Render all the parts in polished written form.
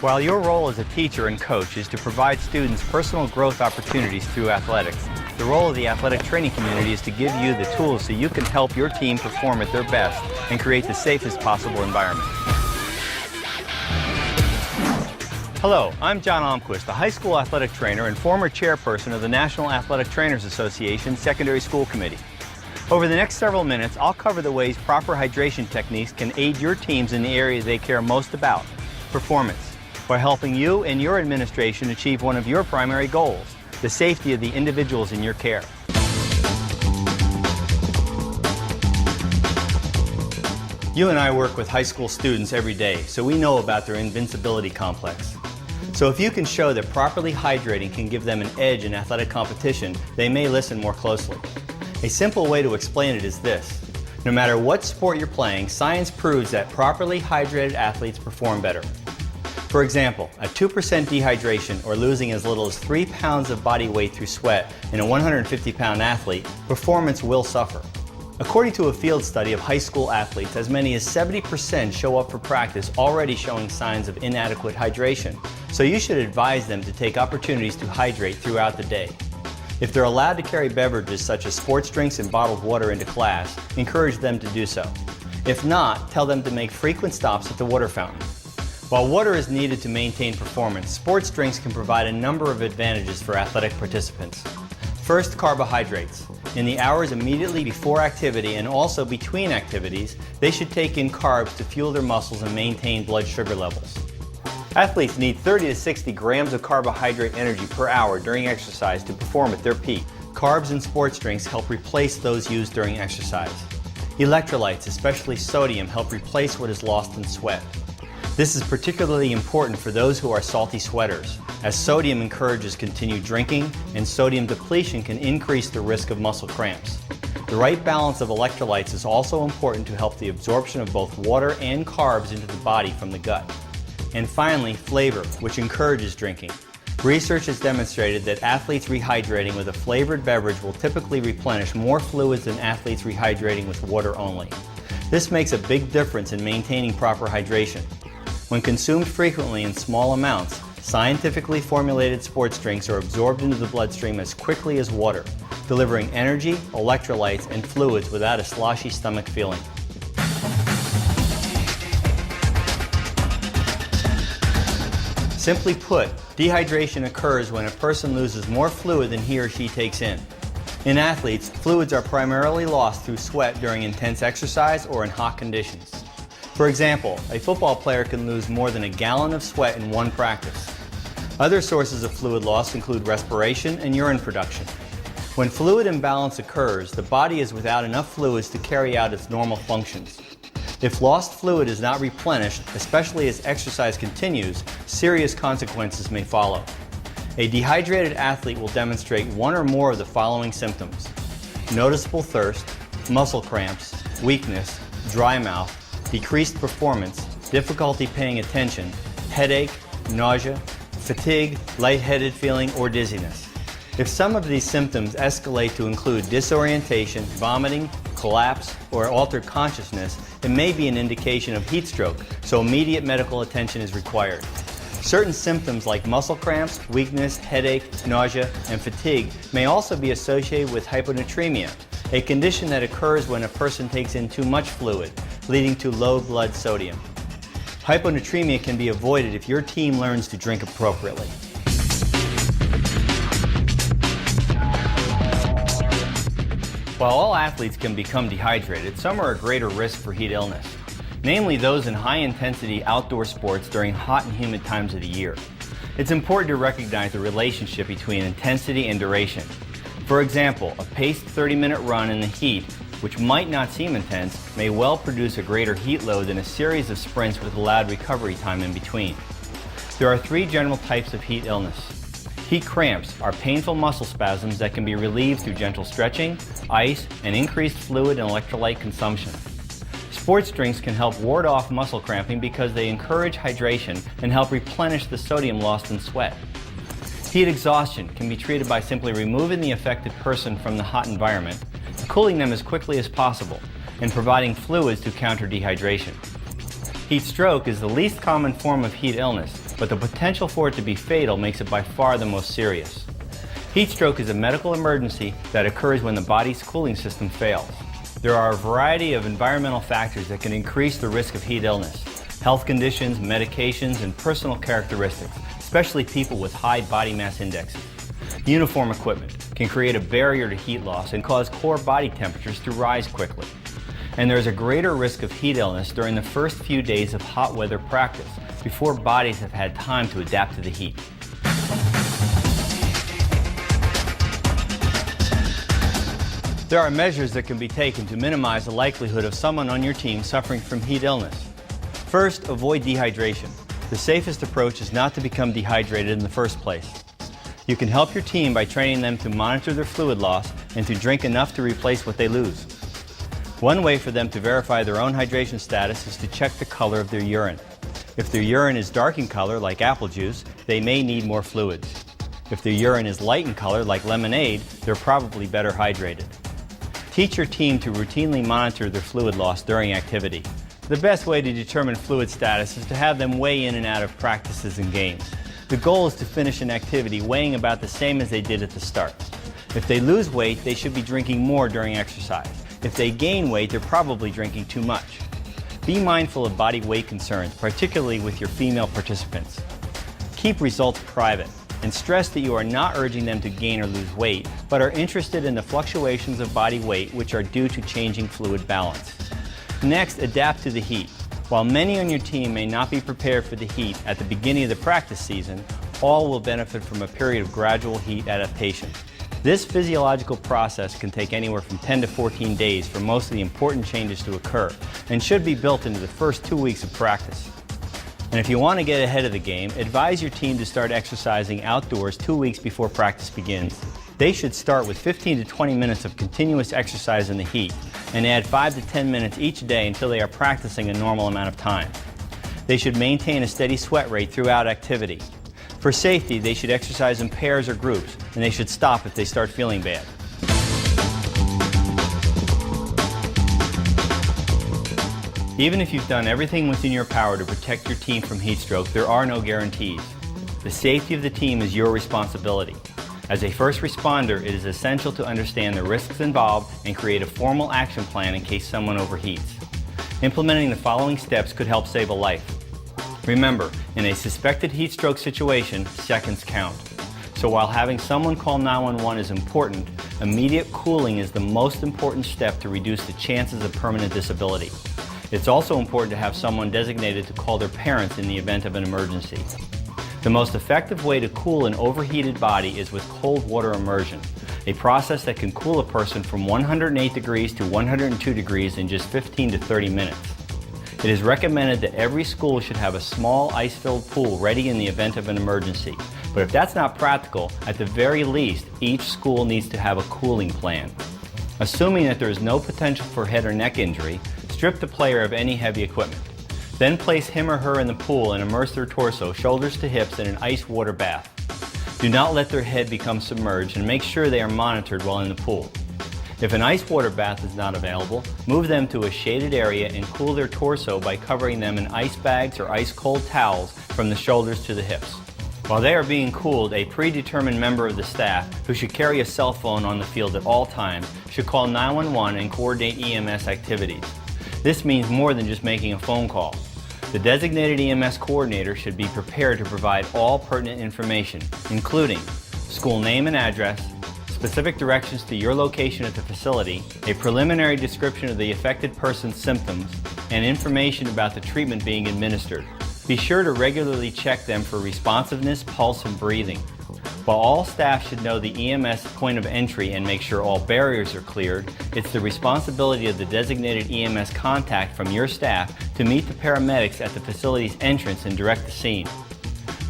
While your role as a teacher and coach is to provide students personal growth opportunities through athletics, the role of the athletic training community is to give you the tools so you can help your team perform at their best and create the safest possible environment. Hello, I'm John Almquist, a high school athletic trainer and former chairperson of the National Athletic Trainers Association Secondary School Committee. Over the next several minutes, I'll cover the ways proper hydration techniques can aid your teams in the area they care most about, performance, while helping you and your administration achieve one of your primary goals, the safety of the individuals in your care. You and I work with high school students every day, so we know about their invincibility complex. So if you can show that properly hydrating can give them an edge in athletic competition, they may listen more closely. A simple way to explain it is this. No matter what sport you're playing, science proves that properly hydrated athletes perform better. For example, a 2% dehydration or losing as little as 3 pounds of body weight through sweat in a 150-pound athlete, performance will suffer. According to a field study of high school athletes, as many as 70% show up for practice already showing signs of inadequate hydration, so you should advise them to take opportunities to hydrate throughout the day. If they're allowed to carry beverages such as sports drinks and bottled water into class, encourage them to do so. If not, tell them to make frequent stops at the water fountain. While water is needed to maintain performance, sports drinks can provide a number of advantages for athletic participants. First, carbohydrates. In the hours immediately before activity and also between activities, they should take in carbs to fuel their muscles and maintain blood sugar levels. Athletes need 30 to 60 grams of carbohydrate energy per hour during exercise to perform at their peak. Carbs in sports drinks help replace those used during exercise. Electrolytes, especially sodium, help replace what is lost in sweat. This is particularly important for those who are salty sweaters, as sodium encourages continued drinking and sodium depletion can increase the risk of muscle cramps. The right balance of electrolytes is also important to help the absorption of both water and carbs into the body from the gut. And finally, flavor, which encourages drinking. Research has demonstrated that athletes rehydrating with a flavored beverage will typically replenish more fluids than athletes rehydrating with water only. This makes a big difference in maintaining proper hydration. When consumed frequently in small amounts, scientifically formulated sports drinks are absorbed into the bloodstream as quickly as water, delivering energy, electrolytes, and fluids without a sloshy stomach feeling. Simply put, dehydration occurs when a person loses more fluid than he or she takes in. In athletes, fluids are primarily lost through sweat during intense exercise or in hot conditions. For example, a football player can lose more than a gallon of sweat in one practice. Other sources of fluid loss include respiration and urine production. When fluid imbalance occurs, the body is without enough fluids to carry out its normal functions. If lost fluid is not replenished, especially as exercise continues, serious consequences may follow. A dehydrated athlete will demonstrate one or more of the following symptoms: noticeable thirst, muscle cramps, weakness, dry mouth, decreased performance, difficulty paying attention, headache, nausea, fatigue, lightheaded feeling, or dizziness. If some of these symptoms escalate to include disorientation, vomiting, collapse, or altered consciousness, it may be an indication of heat stroke, so immediate medical attention is required. Certain symptoms like muscle cramps, weakness, headache, nausea, and fatigue may also be associated with hyponatremia, a condition that occurs when a person takes in too much fluid, leading to low blood sodium. Hyponatremia can be avoided if your team learns to drink appropriately. While all athletes can become dehydrated, some are at greater risk for heat illness, namely those in high-intensity outdoor sports during hot and humid times of the year. It's important to recognize the relationship between intensity and duration. For example, a paced 30-minute run in the heat, which might not seem intense, may well produce a greater heat load than a series of sprints with allowed recovery time in between. There are 3 general types of heat illness. Heat cramps are painful muscle spasms that can be relieved through gentle stretching, ice, and increased fluid and electrolyte consumption. Sports drinks can help ward off muscle cramping because they encourage hydration and help replenish the sodium lost in sweat. Heat exhaustion can be treated by simply removing the affected person from the hot environment, cooling them as quickly as possible, and providing fluids to counter dehydration. Heat stroke is the least common form of heat illness but the potential for it to be fatal makes it by far the most serious. Heat stroke is a medical emergency that occurs when the body's cooling system fails. There are a variety of environmental factors that can increase the risk of heat illness. Health conditions, medications, and personal characteristics, especially people with high body mass indexes. Uniform equipment can create a barrier to heat loss and cause core body temperatures to rise quickly. And there is a greater risk of heat illness during the first few days of hot weather practice, before bodies have had time to adapt to the heat. There are measures that can be taken to minimize the likelihood of someone on your team suffering from heat illness. First, avoid dehydration. The safest approach is not to become dehydrated in the first place. You can help your team by training them to monitor their fluid loss and to drink enough to replace what they lose. One way for them to verify their own hydration status is to check the color of their urine. If their urine is dark in color, like apple juice, they may need more fluids. If their urine is light in color, like lemonade, they're probably better hydrated. Teach your team to routinely monitor their fluid loss during activity. The best way to determine fluid status is to have them weigh in and out of practices and games. The goal is to finish an activity weighing about the same as they did at the start. If they lose weight, they should be drinking more during exercise. If they gain weight, they're probably drinking too much. Be mindful of body weight concerns, particularly with your female participants. Keep results private, and stress that you are not urging them to gain or lose weight, but are interested in the fluctuations of body weight which are due to changing fluid balance. Next, adapt to the heat. While many on your team may not be prepared for the heat at the beginning of the practice season, all will benefit from a period of gradual heat adaptation. This physiological process can take anywhere from 10 to 14 days for most of the important changes to occur, and should be built into the first 2 weeks of practice. And if you want to get ahead of the game, advise your team to start exercising outdoors 2 weeks before practice begins. They should start with 15 to 20 minutes of continuous exercise in the heat, and add 5 to 10 minutes each day until they are practicing a normal amount of time. They should maintain a steady sweat rate throughout activity. For safety, they should exercise in pairs or groups, and they should stop if they start feeling bad. Even if you've done everything within your power to protect your team from heat stroke, there are no guarantees. The safety of the team is your responsibility. As a first responder, it is essential to understand the risks involved and create a formal action plan in case someone overheats. Implementing the following steps could help save a life. Remember, in a suspected heat stroke situation, seconds count. So while having someone call 911 is important, immediate cooling is the most important step to reduce the chances of permanent disability. It's also important to have someone designated to call their parents in the event of an emergency. The most effective way to cool an overheated body is with cold water immersion, a process that can cool a person from 108 degrees to 102 degrees in just 15 to 30 minutes. It is recommended that every school should have a small ice-filled pool ready in the event of an emergency. But if that's not practical, at the very least, each school needs to have a cooling plan. Assuming that there is no potential for head or neck injury, strip the player of any heavy equipment. Then place him or her in the pool and immerse their torso, shoulders to hips, in an ice water bath. Do not let their head become submerged, and make sure they are monitored while in the pool. If an ice water bath is not available, move them to a shaded area and cool their torso by covering them in ice bags or ice cold towels from the shoulders to the hips. While they are being cooled, a predetermined member of the staff, who should carry a cell phone on the field at all times, should call 911 and coordinate EMS activities. This means more than just making a phone call. The designated EMS coordinator should be prepared to provide all pertinent information, including school name and address, specific directions to your location at the facility, a preliminary description of the affected person's symptoms, and information about the treatment being administered. Be sure to regularly check them for responsiveness, pulse, and breathing. While all staff should know the EMS point of entry and make sure all barriers are cleared, it's the responsibility of the designated EMS contact from your staff to meet the paramedics at the facility's entrance and direct the scene.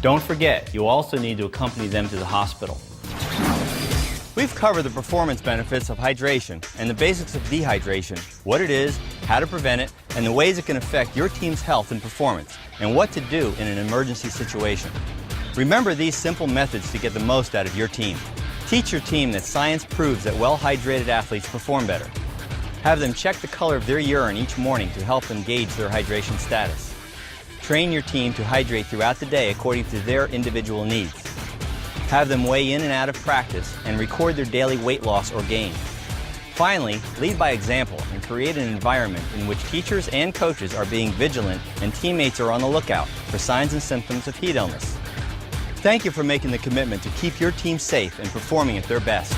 Don't forget, you also need to accompany them to the hospital. We've covered the performance benefits of hydration and the basics of dehydration, what it is, how to prevent it, and the ways it can affect your team's health and performance, and what to do in an emergency situation. Remember these simple methods to get the most out of your team. Teach your team that science proves that well-hydrated athletes perform better. Have them check the color of their urine each morning to help them gauge their hydration status. Train your team to hydrate throughout the day according to their individual needs. Have them weigh in and out of practice and record their daily weight loss or gain. Finally, lead by example and create an environment in which teachers and coaches are being vigilant and teammates are on the lookout for signs and symptoms of heat illness. Thank you for making the commitment to keep your team safe and performing at their best.